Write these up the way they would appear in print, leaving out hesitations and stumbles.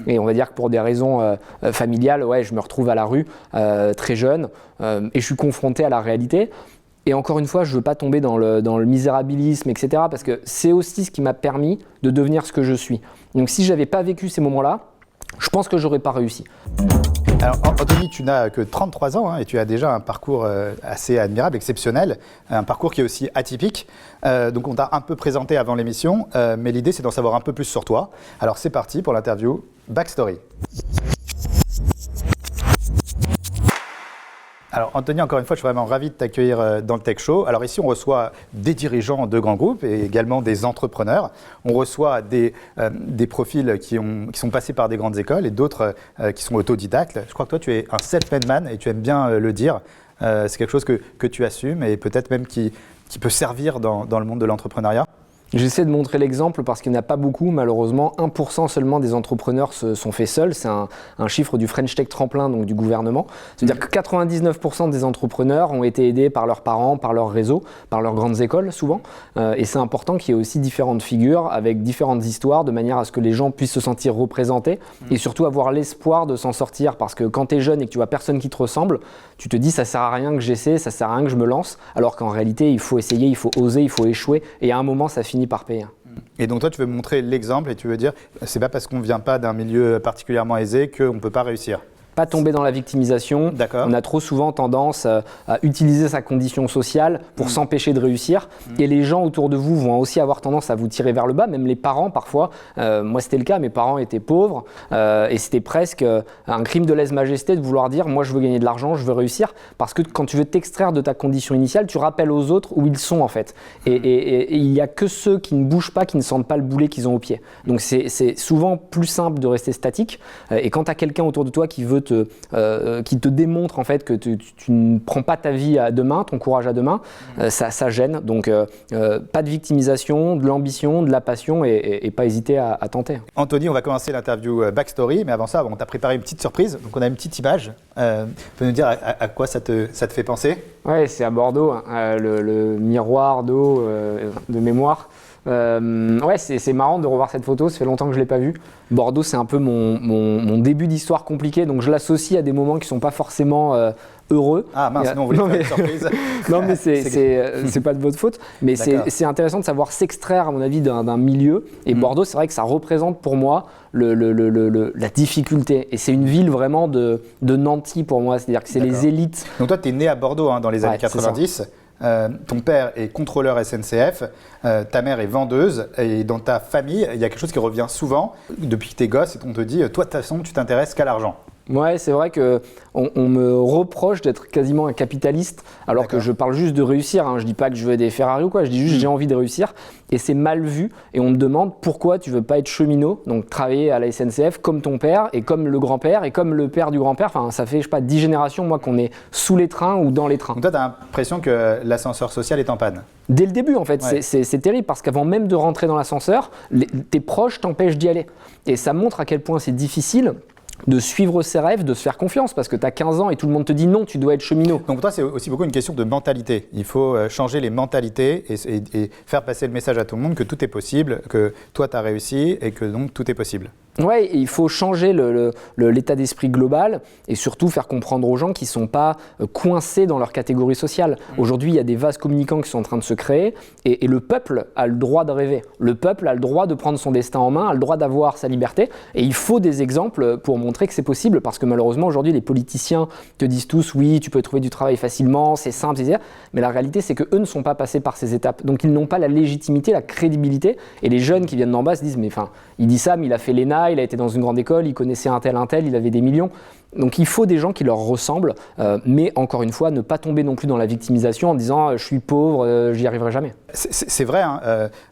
Et on va dire que pour des raisons familiales, ouais, je me retrouve à la rue très jeune et je suis confronté à la réalité. Et encore une fois, je ne veux pas tomber dans le misérabilisme, etc. Parce que c'est aussi ce qui m'a permis de devenir ce que je suis. Donc si je n'avais pas vécu ces moments-là, je pense que je n'aurais pas réussi. Alors Anthony, tu n'as que 33 ans et tu as déjà un parcours assez admirable, exceptionnel, un parcours qui est aussi atypique. Donc on t'a un peu présenté avant l'émission, mais l'idée c'est d'en savoir un peu plus sur toi. Alors c'est parti pour l'interview Backstory. Alors Anthony, encore une fois, je suis vraiment ravi de t'accueillir dans le Tech Show. Alors ici, on reçoit des dirigeants de grands groupes et également des entrepreneurs. On reçoit des profils qui sont passés par des grandes écoles et d'autres qui sont autodidactes. Je crois que toi, tu es un self-made man et tu aimes bien le dire. C'est quelque chose que tu assumes et peut-être même qui peut servir dans le monde de l'entrepreneuriat. J'essaie de montrer l'exemple parce qu'il n'y en a pas beaucoup, malheureusement. 1% seulement des entrepreneurs se sont faits seuls. C'est un chiffre du French Tech Tremplin, donc du gouvernement. C'est-à-dire que 99% des entrepreneurs ont été aidés par leurs parents, par leur réseau, par leurs grandes écoles souvent. Et c'est important qu'il y ait aussi différentes figures avec différentes histoires de manière à ce que les gens puissent se sentir représentés et surtout avoir l'espoir de s'en sortir. Parce que quand tu es jeune et que tu vois personne qui te ressemble, tu te dis ça sert à rien que j'essaie, ça sert à rien que je me lance. Alors qu'en réalité, il faut essayer, il faut oser, il faut échouer. Et à un moment, ça finit par payer. Et donc toi, tu veux montrer l'exemple et tu veux dire, c'est pas parce qu'on vient pas d'un milieu particulièrement aisé qu'on ne peut pas réussir. Pas tomber dans la victimisation. On a trop souvent tendance à utiliser sa condition sociale pour s'empêcher de réussir. Et les gens autour de vous vont aussi avoir tendance à vous tirer vers le bas, même les parents parfois. Moi, c'était le cas, mes parents étaient pauvres et c'était presque un crime de lèse-majesté de vouloir dire « moi, je veux gagner de l'argent, je veux réussir ». Parce que quand tu veux t'extraire de ta condition initiale, tu rappelles aux autres où ils sont en fait. Et il n'y a que ceux qui ne bougent pas, qui ne sentent pas le boulet qu'ils ont au pied. Donc c'est souvent plus simple de rester statique. Et quand tu as quelqu'un autour de toi qui veut qui te démontre en fait que tu ne prends pas ta vie à deux mains, ton courage à deux mains, ça gêne. Donc pas de victimisation, de l'ambition, de la passion et pas hésiter à tenter. Anthony, on va commencer l'interview Backstory, mais avant ça, on t'a préparé une petite surprise. Donc on a une petite image. Tu peux nous dire à quoi ça te fait penser? Ouais, c'est à Bordeaux, le miroir d'eau de mémoire. Ouais, c'est marrant de revoir cette photo, ça fait longtemps que je ne l'ai pas vue. Bordeaux, c'est un peu mon début d'histoire compliqué, donc je l'associe à des moments qui ne sont pas forcément heureux. Ah mince, non, on voulait faire une surprise. Non, mais c'est pas de votre faute. Mais c'est intéressant de savoir s'extraire, à mon avis, d'un milieu. Et Bordeaux, c'est vrai que ça représente pour moi la difficulté. Et c'est une ville vraiment de nantis pour moi, c'est-à-dire que c'est les élites. Donc toi, tu es né à Bordeaux dans les années 90. Ton père est contrôleur SNCF, ta mère est vendeuse et dans ta famille, il y a quelque chose qui revient souvent depuis que t'es gosse et on te dit « toi, de toute façon, tu t'intéresses qu'à l'argent ». Ouais, c'est vrai qu'on me reproche d'être quasiment un capitaliste alors que je parle juste de réussir. Je dis pas que je veux des Ferrari ou quoi, je dis juste j'ai envie de réussir et c'est mal vu et on me demande pourquoi tu veux pas être cheminot, donc travailler à la SNCF comme ton père et comme le grand-père et comme le père du grand-père. Enfin, ça fait, je sais pas, 10 générations moi qu'on est sous les trains ou dans les trains. Donc toi, tu as l'impression que l'ascenseur social est en panne? Dès le début en fait, c'est terrible parce qu'avant même de rentrer dans l'ascenseur, tes proches t'empêchent d'y aller. Et ça montre à quel point c'est difficile de suivre ses rêves, de se faire confiance parce que tu as 15 ans et tout le monde te dit non, tu dois être cheminot. Donc pour toi, c'est aussi beaucoup une question de mentalité. Il faut changer les mentalités et faire passer le message à tout le monde que tout est possible, que toi, tu as réussi et que donc tout est possible. Ouais, il faut changer l'état d'esprit global et surtout faire comprendre aux gens qu'ils ne sont pas coincés dans leur catégorie sociale. Aujourd'hui, il y a des vases communicants qui sont en train de se créer et le peuple a le droit de rêver. Le peuple a le droit de prendre son destin en main, a le droit d'avoir sa liberté et il faut des exemples pour montrer que c'est possible parce que malheureusement, aujourd'hui, les politiciens te disent tous « oui, tu peux trouver du travail facilement, c'est simple, etc. » Mais la réalité, c'est qu'eux ne sont pas passés par ces étapes. Donc, ils n'ont pas la légitimité, la crédibilité et les jeunes qui viennent d'en bas se disent « mais enfin, il dit ça, mais il a fait l'ENA, il a été dans une grande école, il connaissait un tel, il avait des millions. » Donc il faut des gens qui leur ressemblent, mais encore une fois, ne pas tomber non plus dans la victimisation en disant je suis pauvre, j'y arriverai jamais. C'est vrai,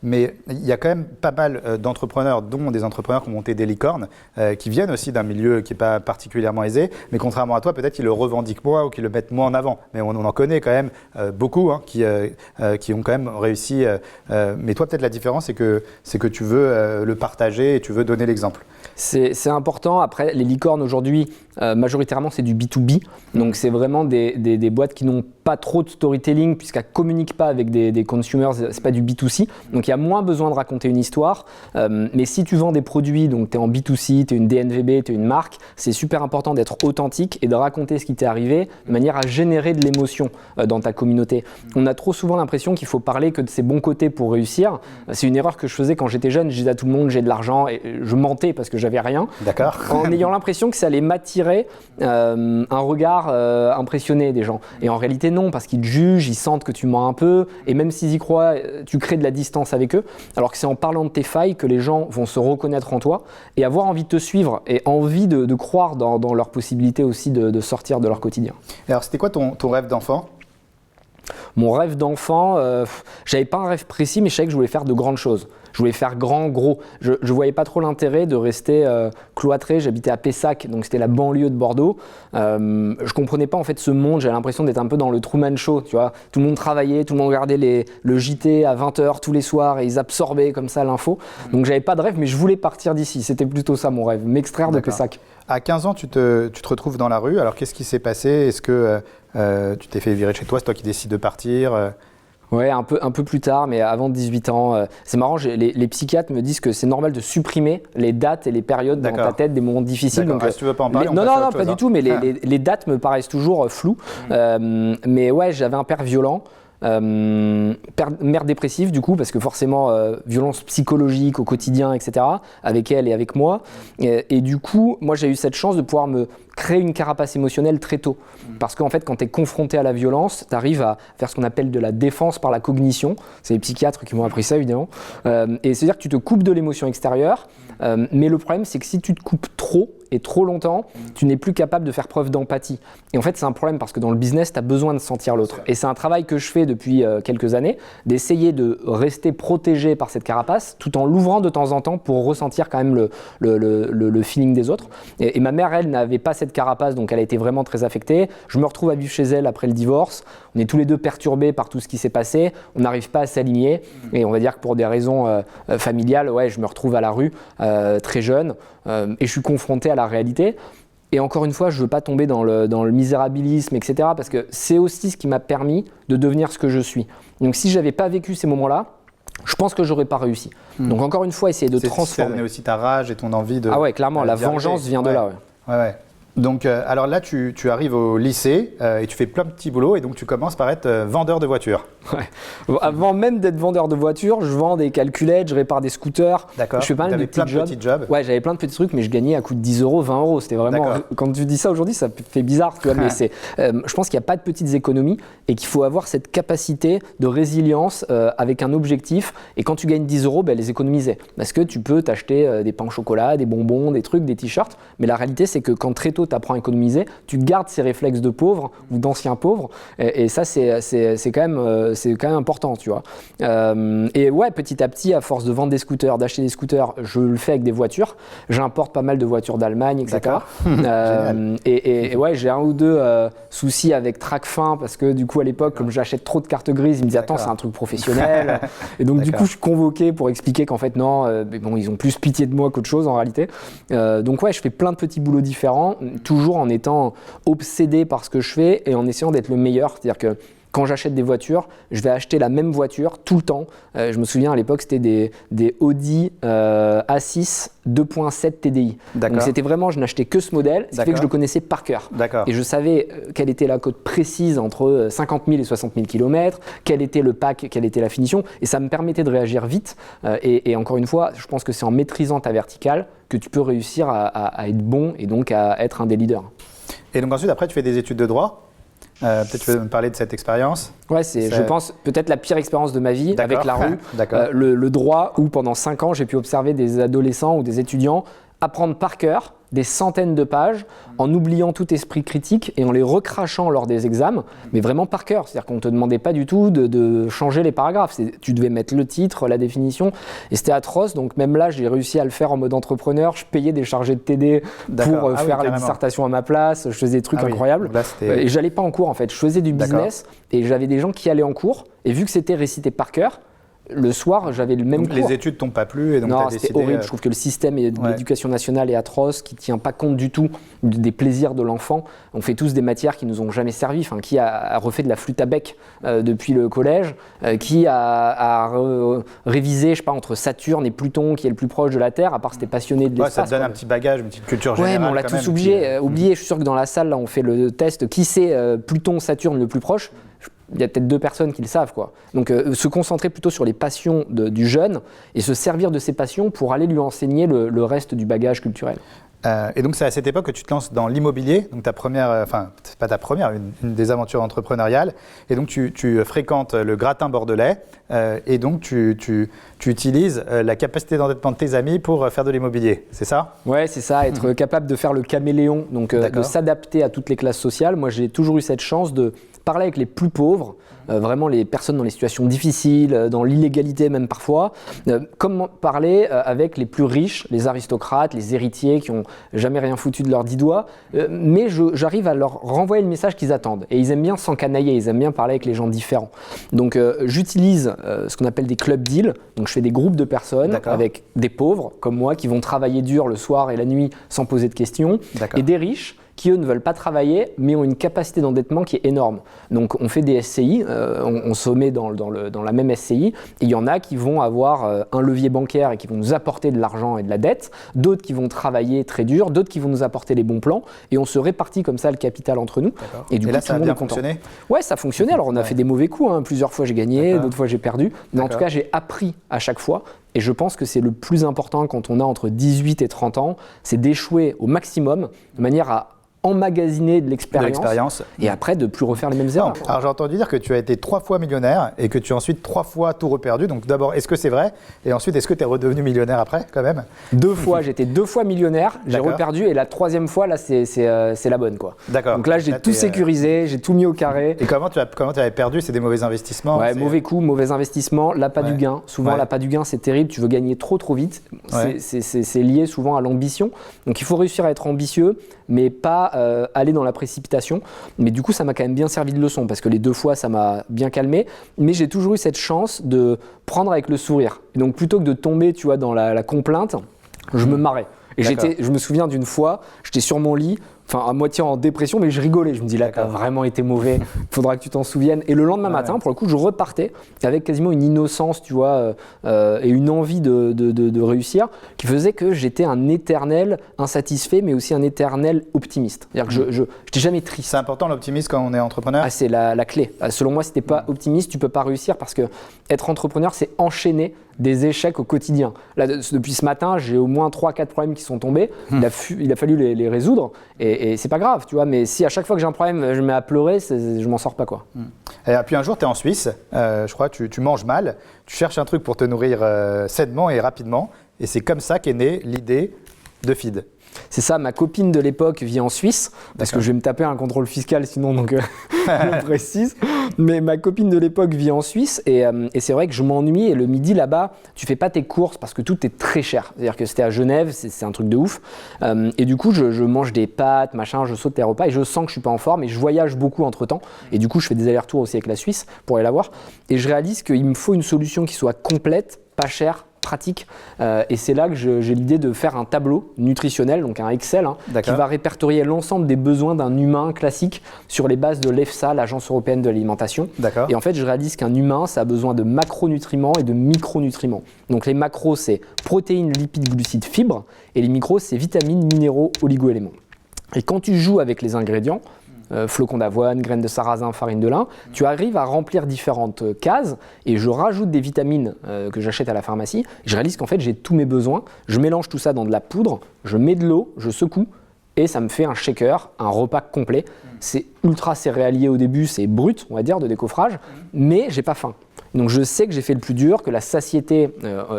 mais il y a quand même pas mal d'entrepreneurs, dont des entrepreneurs qui ont monté des licornes, qui viennent aussi d'un milieu qui n'est pas particulièrement aisé, mais contrairement à toi, peut-être qu'ils le revendiquent moins ou qu'ils le mettent moins en avant. Mais on en connaît quand même beaucoup qui ont quand même réussi. Mais toi, peut-être la différence, c'est que tu veux le partager et tu veux donner l'exemple. C'est important. Après, les licornes aujourd'hui, majoritairement c'est du B2B, donc c'est vraiment des boîtes qui n'ont pas trop de storytelling puisqu'elles ne communiquent pas avec des consumers, c'est pas du B2C, donc il y a moins besoin de raconter une histoire, mais si tu vends des produits, donc tu es en B2C, tu es une DNVB, tu es une marque, c'est super important d'être authentique et de raconter ce qui t'est arrivé de manière à générer de l'émotion dans ta communauté. On a trop souvent l'impression qu'il faut parler que de ses bons côtés pour réussir. C'est une erreur que je faisais quand j'étais jeune, je disais à tout le monde j'ai de l'argent et je mentais parce que j'avais rien. D'accord. En ayant l'impression que ça allait m'attirer un regard impressionné des gens. Et en réalité non, parce qu'ils te jugent, ils sentent que tu mens un peu, et même s'ils y croient, tu crées de la distance avec eux, alors que c'est en parlant de tes failles que les gens vont se reconnaître en toi et avoir envie de te suivre et envie de croire dans leur possibilité aussi de sortir de leur quotidien. Et alors c'était quoi ton rêve d'enfant ? Mon rêve d'enfant, j'avais pas un rêve précis, mais je savais que je voulais faire de grandes choses. Je voulais faire grand, gros. Je voyais pas trop l'intérêt de rester cloîtré. J'habitais à Pessac, donc c'était la banlieue de Bordeaux. Je comprenais pas en fait ce monde. J'avais l'impression d'être un peu dans le Truman Show, tu vois. Tout le monde travaillait, tout le monde regardait le JT à 20h tous les soirs et ils absorbaient comme ça l'info. Donc j'avais pas de rêve, mais je voulais partir d'ici. C'était plutôt ça mon rêve, m'extraire de Pessac. À 15 ans, tu te retrouves dans la rue. Alors qu'est-ce qui s'est passé ? Est-ce que tu t'es fait virer de chez toi ? C'est toi qui décides de partir Ouais, un peu plus tard, mais avant 18 ans. C'est marrant, les psychiatres me disent que c'est normal de supprimer les dates et les périodes dans ta tête des moments difficiles. Donc, si tu veux pas en parler, non, pas du tout, mais les dates me paraissent toujours floues. Mais ouais, j'avais un père violent. Mère dépressive du coup parce que forcément violence psychologique au quotidien etc avec elle et avec moi et du coup moi j'ai eu cette chance de pouvoir me créer une carapace émotionnelle très tôt parce qu'en fait quand tu es confronté à la violence tu arrives à faire ce qu'on appelle de la défense par la cognition, c'est les psychiatres qui m'ont appris ça évidemment et c'est à dire que tu te coupes de l'émotion extérieure mais le problème c'est que si tu te coupes trop et trop longtemps, tu n'es plus capable de faire preuve d'empathie. Et en fait, c'est un problème parce que dans le business, tu as besoin de sentir l'autre. Et c'est un travail que je fais depuis quelques années, d'essayer de rester protégé par cette carapace, tout en l'ouvrant de temps en temps pour ressentir quand même le feeling des autres. Et ma mère, elle, n'avait pas cette carapace, donc elle a été vraiment très affectée. Je me retrouve à vivre chez elle après le divorce. On est tous les deux perturbés par tout ce qui s'est passé. On n'arrive pas à s'aligner. Et on va dire que pour des raisons familiales, ouais, je me retrouve à la rue très jeune. Et je suis confronté à la réalité. Et encore une fois, je ne veux pas tomber dans le misérabilisme, etc. Parce que c'est aussi ce qui m'a permis de devenir ce que je suis. Donc si je n'avais pas vécu ces moments-là, je pense que je n'aurais pas réussi. Donc encore une fois, essayer de transformer. Ça donné aussi ta rage et ton envie de... Ah ouais, clairement, la vengeance vient de là. Ouais. Donc, alors là, tu arrives au lycée et tu fais plein de petits boulots et donc tu commences par être vendeur de voitures. Ouais. Avant même d'être vendeur de voitures, je vends des calculettes, je répare des scooters. D'accord. Je fais pas mal de petits jobs. Ouais, j'avais plein de petits trucs, mais je gagnais à coût de 10 €, 20 €. C'était vraiment. Quand tu dis ça aujourd'hui, ça fait bizarre, tu vois, mais je pense qu'il n'y a pas de petites économies et qu'il faut avoir cette capacité de résilience avec un objectif. Et quand tu gagnes 10 €, les économiser. Parce que tu peux t'acheter des pains au chocolat, des bonbons, des trucs, des t-shirts. Mais la réalité, c'est que quand très tôt tu apprends à économiser, tu gardes ces réflexes de pauvre ou d'anciens pauvres. Et ça, c'est quand même important, tu vois. Et ouais, petit à petit, à force de vendre des scooters, d'acheter des scooters, je le fais avec des voitures. J'importe pas mal de voitures d'Allemagne, etc. Et ouais, j'ai un ou deux soucis avec Tracfin parce que du coup, à l'époque, comme j'achète trop de cartes grises, ils me disaient attends, c'est un truc professionnel. Et donc, du coup, je suis convoqué pour expliquer qu'en fait, non, bon, ils ont plus pitié de moi qu'autre chose en réalité. Donc, ouais, je fais plein de petits boulots différents, toujours en étant obsédé par ce que je fais et en essayant d'être le meilleur. C'est-à-dire que quand j'achète des voitures, je vais acheter la même voiture tout le temps. Je me souviens à l'époque, c'était des Audi A6 2.7 TDI. Donc c'était vraiment, je n'achetais que ce modèle, ce qui fait que je le connaissais par cœur. Et je savais quelle était la cote précise entre 50 000 et 60 000 km, quel était le pack, quelle était la finition. Et ça me permettait de réagir vite. Et encore une fois, je pense que c'est en maîtrisant ta verticale que tu peux réussir à être bon et donc à être un des leaders. Et donc ensuite, après, tu fais des études de droit. Peut-être tu veux me parler de cette expérience. Ouais, je pense, peut-être la pire expérience de ma vie avec la rue. Le droit où pendant 5 ans, j'ai pu observer des adolescents ou des étudiants apprendre par cœur des centaines de pages en oubliant tout esprit critique et en les recrachant lors des examens, mais vraiment par cœur. C'est-à-dire qu'on ne te demandait pas du tout de changer les paragraphes. Tu devais mettre le titre, la définition, et c'était atroce. Donc même là, j'ai réussi à le faire en mode entrepreneur. Je payais des chargés de TD pour faire la dissertation à ma place. Je faisais des trucs incroyables. Et j'allais pas en cours en fait. Je faisais du business et j'avais des gens qui allaient en cours. Et vu que c'était récité par cœur, le soir, j'avais le même donc, cours. Les études t'ont pas plu et donc non, c'était horrible. Je trouve que le système de l'éducation nationale est atroce, qui ne tient pas compte du tout des plaisirs de l'enfant. On fait tous des matières qui nous ont jamais servi. Enfin, qui a refait de la flûte à bec depuis le collège, qui a révisé, je sais pas, entre Saturne et Pluton, qui est le plus proche de la Terre, à part si t'es passionné de l'espace. Ça te donne un petit bagage, une petite culture générale. Ouais, mais on l'a tous oublié. Je suis sûr que dans la salle, là, on fait le test. Qui c'est Pluton, Saturne le plus proche? Il y a peut-être 2 personnes qui le savent, quoi. Donc se concentrer plutôt sur les passions du jeune et se servir de ses passions pour aller lui enseigner le reste du bagage culturel. Et donc c'est à cette époque que tu te lances dans l'immobilier, donc ta première, enfin c'est pas ta première, une des aventures entrepreneuriales. Et donc tu fréquentes le gratin bordelais et donc tu utilises la capacité d'endettement de tes amis pour faire de l'immobilier, c'est ça? Ouais, c'est ça, être capable de faire le caméléon, donc de s'adapter à toutes les classes sociales. Moi j'ai toujours eu cette chance de parler avec les plus pauvres, vraiment les personnes dans les situations difficiles, dans l'illégalité même parfois, comme parler avec les plus riches, les aristocrates, les héritiers qui n'ont jamais rien foutu de leurs 10 doigts, mais j'arrive à leur renvoyer le message qu'ils attendent. Et ils aiment bien s'encanailler, ils aiment bien parler avec les gens différents. Donc j'utilise ce qu'on appelle des club deals, donc je fais des groupes de personnes avec des pauvres comme moi qui vont travailler dur le soir et la nuit sans poser de questions, et des riches qui eux ne veulent pas travailler mais ont une capacité d'endettement qui est énorme. Donc on fait des SCI, on se met dans la même SCI, et il y en a qui vont avoir un levier bancaire et qui vont nous apporter de l'argent et de la dette, d'autres qui vont travailler très dur, d'autres qui vont nous apporter les bons plans, et on se répartit comme ça le capital entre nous. Et du coup, là, ça a bien fonctionné? Ouais, ça a fonctionné. Alors on a fait des mauvais coups, plusieurs fois j'ai gagné, d'autres fois j'ai perdu, mais en tout cas j'ai appris à chaque fois. Et je pense que c'est le plus important quand on a entre 18 et 30 ans, c'est d'échouer au maximum de manière à emmagasiner de l'expérience et après de plus refaire les mêmes erreurs. Alors j'ai entendu dire que tu as été 3 fois millionnaire et que tu as ensuite 3 fois tout reperdu. Donc d'abord, est-ce que c'est vrai? Et ensuite, est-ce que tu es redevenu millionnaire après quand même? 2 fois, j'étais 2 fois millionnaire, j'ai reperdu et la 3e fois, là, c'est la bonne, quoi. D'accord. Donc là, j'ai tout sécurisé, j'ai tout mis au carré. Et comment tu avais perdu? C'est des mauvais investissements? Ouais, mauvais coup, mauvais investissement, l'appât du gain. Souvent, l'appât du gain, c'est terrible, tu veux gagner trop vite. C'est lié souvent à l'ambition. Donc il faut réussir à être ambitieux, mais pas aller dans la précipitation. Mais du coup, ça m'a quand même bien servi de leçon parce que les 2 fois, ça m'a bien calmé. Mais j'ai toujours eu cette chance de prendre avec le sourire. Et donc, plutôt que de tomber, tu vois, dans la complainte, je me marrais. Et je me souviens d'une fois, j'étais sur mon lit, à moitié en dépression, mais je rigolais. Je me dis là, t'as vraiment été mauvais, il faudra que tu t'en souviennes. Et le lendemain matin, pour le coup, je repartais avec quasiment une innocence, tu vois, et une envie de réussir qui faisait que j'étais un éternel insatisfait, mais aussi un éternel optimiste. C'est-à-dire que je n'étais jamais triste. C'est important l'optimisme quand on est entrepreneur? C'est la clé. Selon moi, si t'es pas optimiste, tu peux pas réussir parce que être entrepreneur, c'est enchaîner des échecs au quotidien. Là, depuis ce matin, j'ai au moins 3-4 problèmes qui sont tombés. Il a fallu les résoudre et c'est pas grave, tu vois. Mais si à chaque fois que j'ai un problème, je me mets à pleurer, je m'en sors pas, quoi. Et puis un jour, tu es en Suisse, je crois, tu manges mal, tu cherches un truc pour te nourrir sainement et rapidement. Et c'est comme ça qu'est née l'idée de Feed. C'est ça, ma copine de l'époque vit en Suisse, parce que je vais me taper un contrôle fiscal sinon, donc je précise. Mais ma copine de l'époque vit en Suisse et c'est vrai que je m'ennuie. Et le midi là-bas, tu fais pas tes courses parce que tout est très cher. C'est-à-dire que c'était à Genève, c'est un truc de ouf. Et du coup, je mange des pâtes, machin, je saute les repas et je sens que je suis pas en forme et je voyage beaucoup entre-temps. Et du coup, je fais des allers-retours aussi avec la Suisse pour aller la voir. Et je réalise qu'il me faut une solution qui soit complète, pas chère, pratique, et c'est là que j'ai l'idée de faire un tableau nutritionnel, donc un Excel, qui va répertorier l'ensemble des besoins d'un humain classique sur les bases de l'EFSA, l'Agence européenne de l'alimentation. Et en fait, je réalise qu'un humain, ça a besoin de macronutriments et de micronutriments. Donc les macros, c'est protéines, lipides, glucides, fibres, et les micros, c'est vitamines, minéraux, oligo-éléments. Et quand tu joues avec les ingrédients, flocons d'avoine, graines de sarrasin, farine de lin, tu arrives à remplir différentes cases et je rajoute des vitamines que j'achète à la pharmacie. Je réalise qu'en fait j'ai tous mes besoins, je mélange tout ça dans de la poudre, je mets de l'eau, je secoue et ça me fait un shaker, un repas complet. C'est ultra céréalier au début, c'est brut on va dire de décoffrage, mais j'ai pas faim. Donc je sais que j'ai fait le plus dur, que la satiété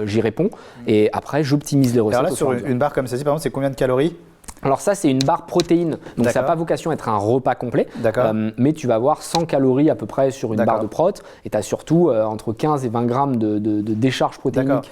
j'y réponds et après j'optimise les recettes. Alors là sur une barre comme celle-ci par exemple c'est combien de calories? Alors ça, c'est une barre protéine, donc ça n'a pas vocation à être un repas complet, mais tu vas avoir 100 calories à peu près sur une barre de prot, et tu as surtout entre 15 et 20 grammes de décharge protéinique.